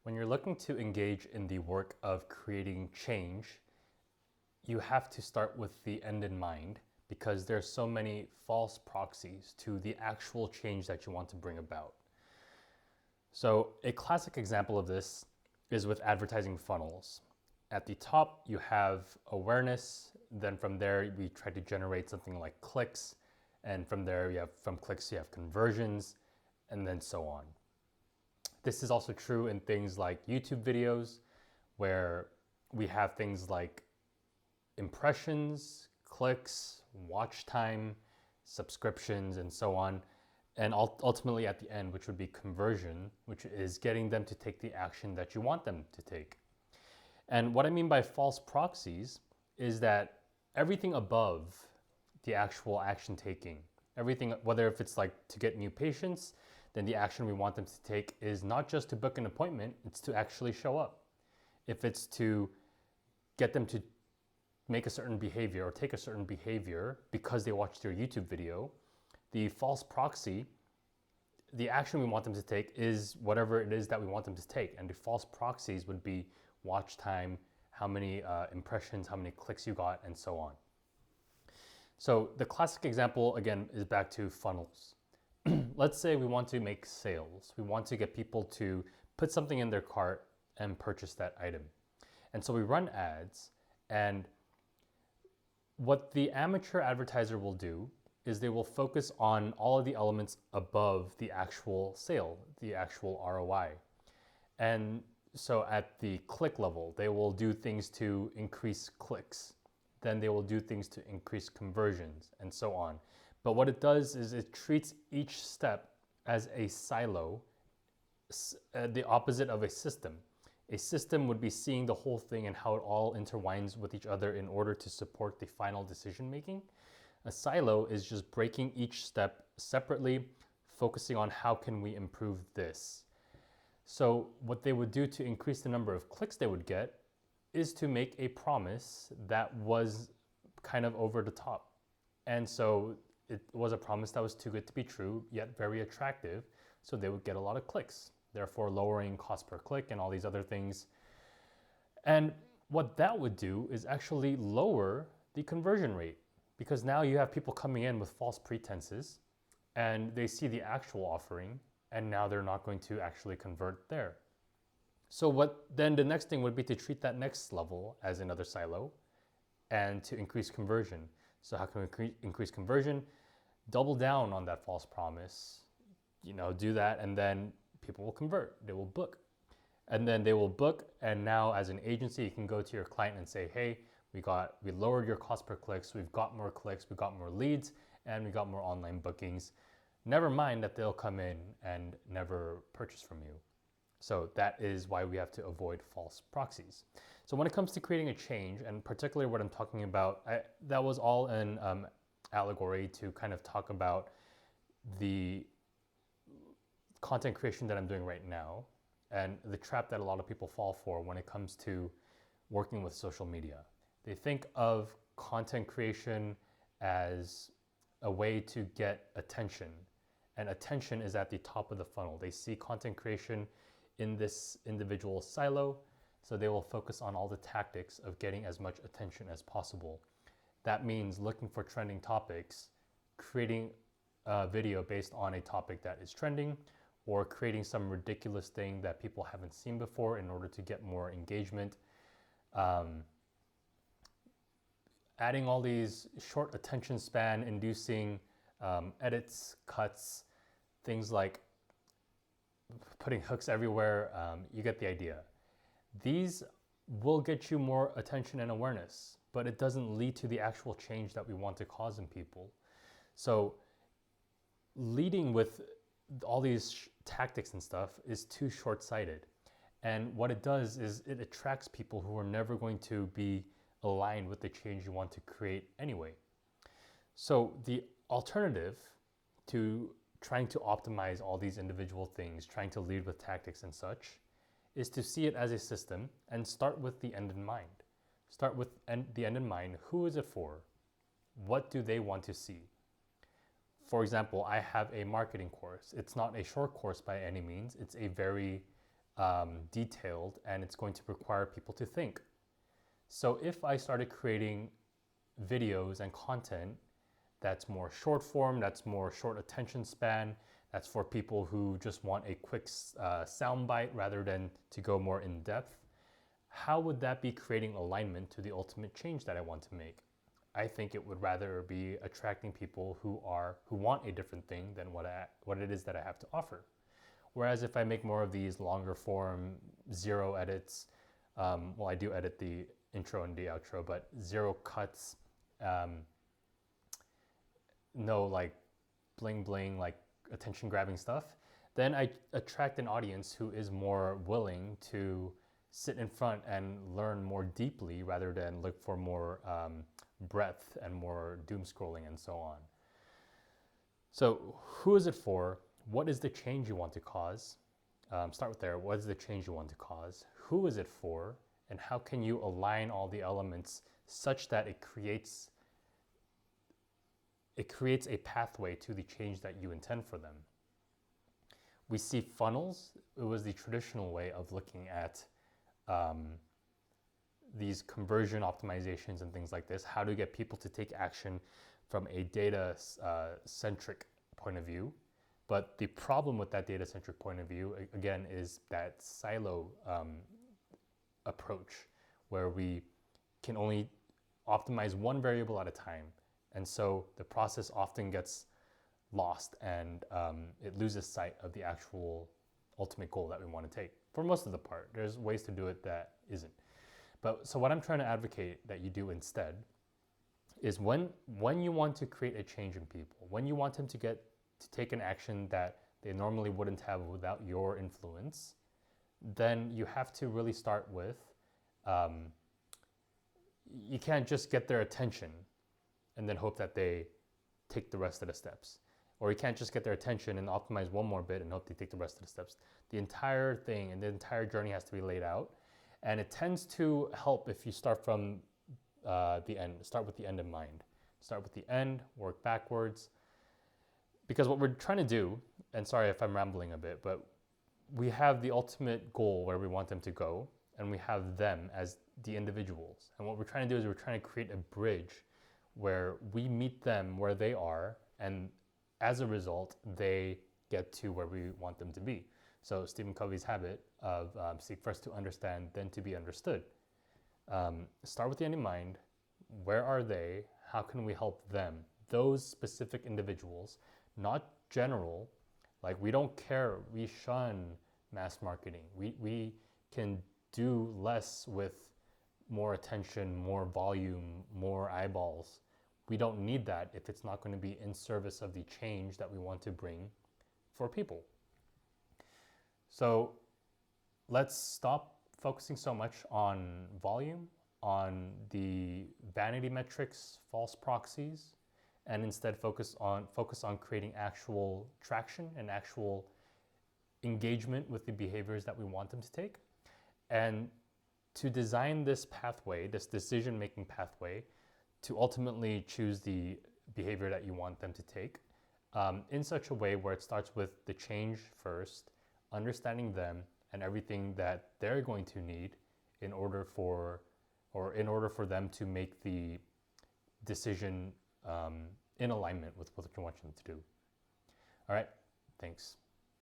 When you're looking to engage in the work of creating change, you have to start with the end in mind because there's so many false proxies to the actual change that you want to bring about. So a classic example of this is with advertising funnels. At the top, you have awareness. Then from there, we try to generate something like clicks. And from there, from clicks, you have conversions, and then so on. This is also true in things like YouTube videos, where we have things like impressions, clicks, watch time, subscriptions, and so on. And ultimately at the end, which would be conversion, which is getting them to take the action that you want them to take. And what I mean by false proxies is that everything above the actual action taking, everything, whether if it's like to get new patients, then the action we want them to take is not just to book an appointment, it's to actually show up. If it's to get them to make a certain behavior or take a certain behavior because they watched your YouTube video, the false proxy, the action we want them to take is whatever it is that we want them to take. And the false proxies would be watch time, how many impressions, how many clicks you got, and so on. So the classic example, again, is back to funnels. Let's say we want to make sales. We want to get people to put something in their cart and purchase that item. And so we run ads, and what the amateur advertiser will do is they will focus on all of the elements above the actual sale, the actual ROI. And so at the click level, they will do things to increase clicks. Then they will do things to increase conversions and so on. But what it does is it treats each step as a silo, the opposite of a system. A system would be seeing the whole thing and how it all intertwines with each other in order to support the final decision making. A silo is just breaking each step separately, focusing on how can we improve this. So what they would do to increase the number of clicks they would get is to make a promise that was kind of over the top. And so it was a promise that was too good to be true, yet very attractive. So they would get a lot of clicks, therefore lowering cost per click and all these other things. And what that would do is actually lower the conversion rate, because now you have people coming in with false pretenses and they see the actual offering, and now they're not going to actually convert there. So what then the next thing would be to treat that next level as another silo and to increase conversion. So how can we increase conversion? Double down on that false promise, do that, and then people will convert, they will book. And then they will book, and now as an agency, you can go to your client and say, hey, we lowered your cost per clicks, we've got more clicks, we got more leads, and we got more online bookings. Never mind that they'll come in and never purchase from you. So that is why we have to avoid false proxies. So when it comes to creating a change, and particularly what I'm talking about, that was all an allegory to kind of talk about the content creation that I'm doing right now and the trap that a lot of people fall for when it comes to working with social media. They think of content creation as a way to get attention, and attention is at the top of the funnel. They see content creation in this individual silo, so they will focus on all the tactics of getting as much attention as possible. That means looking for trending topics, creating a video based on a topic that is trending, or creating some ridiculous thing that people haven't seen before in order to get more engagement. Adding all these short attention span inducing edits, cuts, things like putting hooks everywhere, you get the idea. These will get you more attention and awareness, but it doesn't lead to the actual change that we want to cause in people. So leading with all these tactics and stuff is too short-sighted. And what it does is it attracts people who are never going to be aligned with the change you want to create anyway. So the alternative to trying to optimize all these individual things, trying to lead with tactics and such, is to see it as a system and start with the end in mind. Start with the end in mind. Who is it for? What do they want to see? For example, I have a marketing course. It's not a short course by any means. It's a very detailed, and it's going to require people to think. So if I started creating videos and content that's more short form, that's more short attention span, that's for people who just want a quick soundbite rather than to go more in depth, how would that be creating alignment to the ultimate change that I want to make? I think it would rather be attracting people who want a different thing than what it is that I have to offer. Whereas if I make more of these longer form, zero edits, well, I do edit the intro and the outro, but zero cuts, no like bling bling, like attention grabbing stuff, then I attract an audience who is more willing to sit in front and learn more deeply rather than look for more breadth and more doom scrolling and so on. So who is it for? What is the change you want to cause? Start with there. What is the change you want to cause? Who is it for? And how can you align all the elements such that it creates a pathway to the change that you intend for them? We see funnels. It was the traditional way of looking at these conversion optimizations and things like this, how to get people to take action from a data-centric point of view. But the problem with that data-centric point of view, again, is that silo approach where we can only optimize one variable at a time. And so the process often gets lost and it loses sight of the actual ultimate goal that we want to take. For most of the part, there's ways to do it that isn't. But so what I'm trying to advocate that you do instead is when you want to create a change in people, when you want them to take an action that they normally wouldn't have without your influence, then you have to really start with, you can't just get their attention and then hope that they take the rest of the steps. Or you can't just get their attention and optimize one more bit and hope they take the rest of the steps. The entire thing and the entire journey has to be laid out. And it tends to help if you start from the end, start with the end in mind. Start with the end, work backwards. Because what we're trying to do, and sorry if I'm rambling a bit, but we have the ultimate goal where we want them to go, and we have them as the individuals. And what we're trying to do is we're trying to create a bridge where we meet them where they are, and as a result, they get to where we want them to be. So Stephen Covey's habit of seek first to understand, then to be understood. Start with the end in mind. Where are they? How can we help them? Those specific individuals, not general. Like, we don't care. We shun mass marketing. We can do less with more attention, more volume, more eyeballs. We don't need that if it's not going to be in service of the change that we want to bring for people. So let's stop focusing so much on volume, on the vanity metrics, false proxies, and instead focus on creating actual traction and actual engagement with the behaviors that we want them to take. And to design this pathway, this decision-making pathway, to ultimately choose the behavior that you want them to take in such a way where it starts with the change first, understanding them and everything that they're going to need in order for them to make the decision in alignment with what you want them to do. All right, thanks.